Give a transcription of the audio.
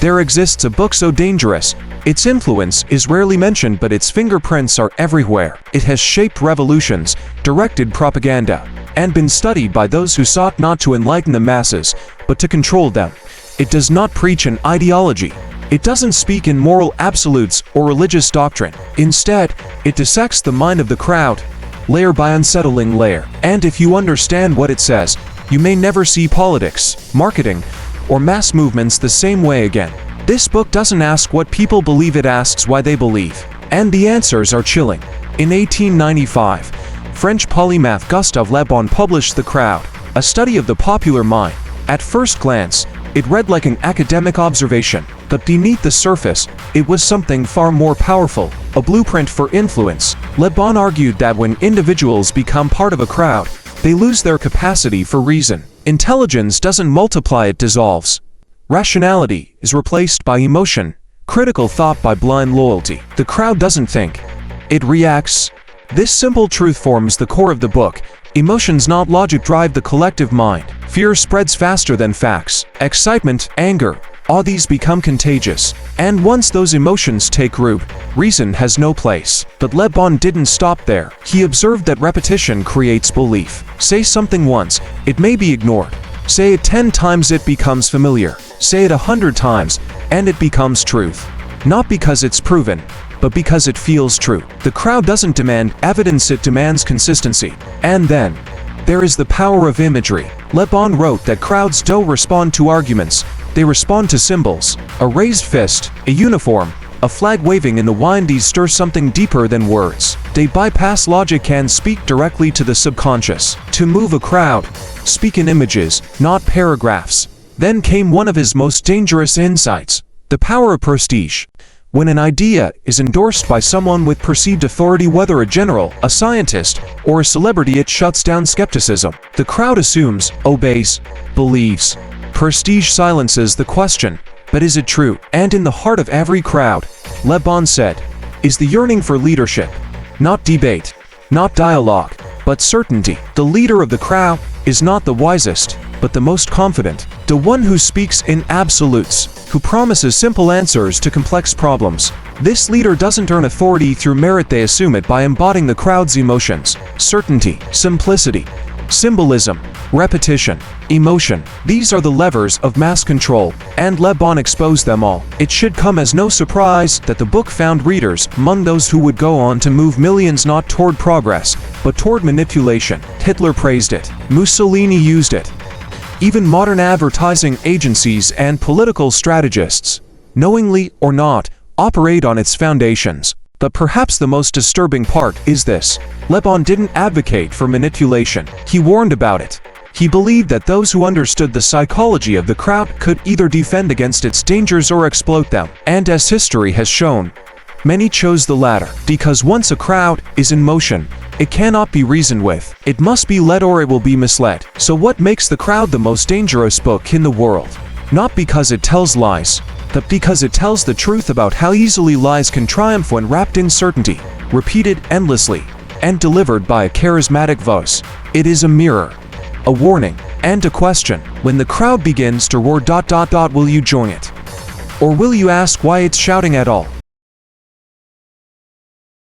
There exists a book so dangerous. Its influence is rarely mentioned, but its fingerprints are everywhere. It has shaped revolutions, directed propaganda, and been studied by those who sought not to enlighten the masses, but to control them. It does not preach an ideology. It doesn't speak in moral absolutes or religious doctrine. Instead, it dissects the mind of the crowd, layer by unsettling layer. And if you understand what it says, you may never see politics, marketing, or mass movements the same way again. This book doesn't ask what people believe, it asks why they believe. And the answers are chilling. In 1895, French polymath Gustave Le Bon published The Crowd, a study of the popular mind. At first glance, it read like an academic observation, but beneath the surface, it was something far more powerful, a blueprint for influence. Le Bon argued that when individuals become part of a crowd, they lose their capacity for reason. Intelligence doesn't multiply, it dissolves. Rationality is replaced by emotion, critical thought by blind loyalty. The crowd doesn't think, it reacts. This simple truth forms the core of the book. Emotions, not logic, drive the collective mind. Fear spreads faster than facts. Excitement, anger, all these become contagious. And once those emotions take root, reason has no place. But Le Bon didn't stop there. He observed that repetition creates belief. Say something once, it may be ignored. Say it 10 times, it becomes familiar. Say it 100 times, and it becomes truth. Not because it's proven, but because it feels true. The crowd doesn't demand evidence, it demands consistency. And then, there is the power of imagery. Le Bon wrote that crowds don't respond to arguments, they respond to symbols. A raised fist, a uniform, a flag waving in the wind, these stir something deeper than words. They bypass logic and speak directly to the subconscious. To move a crowd, speak in images, not paragraphs. Then came one of his most dangerous insights: the power of prestige. When an idea is endorsed by someone with perceived authority, whether a general, a scientist, or a celebrity, it shuts down skepticism. The crowd assumes, obeys, believes. Prestige silences the question, but is it true? And in the heart of every crowd, Le Bon said, is the yearning for leadership. Not debate, not dialogue, but certainty. The leader of the crowd is not the wisest, but the most confident. The one who speaks in absolutes, who promises simple answers to complex problems. This leader doesn't earn authority through merit, they assume it by embodying the crowd's emotions. Certainty, simplicity, symbolism, repetition, emotion. These are the levers of mass control, and Le Bon exposed them all. It should come as no surprise that the book found readers among those who would go on to move millions, not toward progress, but toward manipulation. Hitler praised it. Mussolini used it. Even modern advertising agencies and political strategists, knowingly or not, operate on its foundations. But perhaps the most disturbing part is this: Le Bon didn't advocate for manipulation. He warned about it. He believed that those who understood the psychology of the crowd could either defend against its dangers or exploit them. And as history has shown, many chose the latter. Because once a crowd is in motion, it cannot be reasoned with. It must be led or it will be misled. So what makes The Crowd the most dangerous book in the world? Not because it tells lies, but because it tells the truth about how easily lies can triumph when wrapped in certainty, repeated endlessly, and delivered by a charismatic voice. It is a mirror, a warning, and a question. When the crowd begins to roar ... will you join it? Or will you ask why it's shouting at all?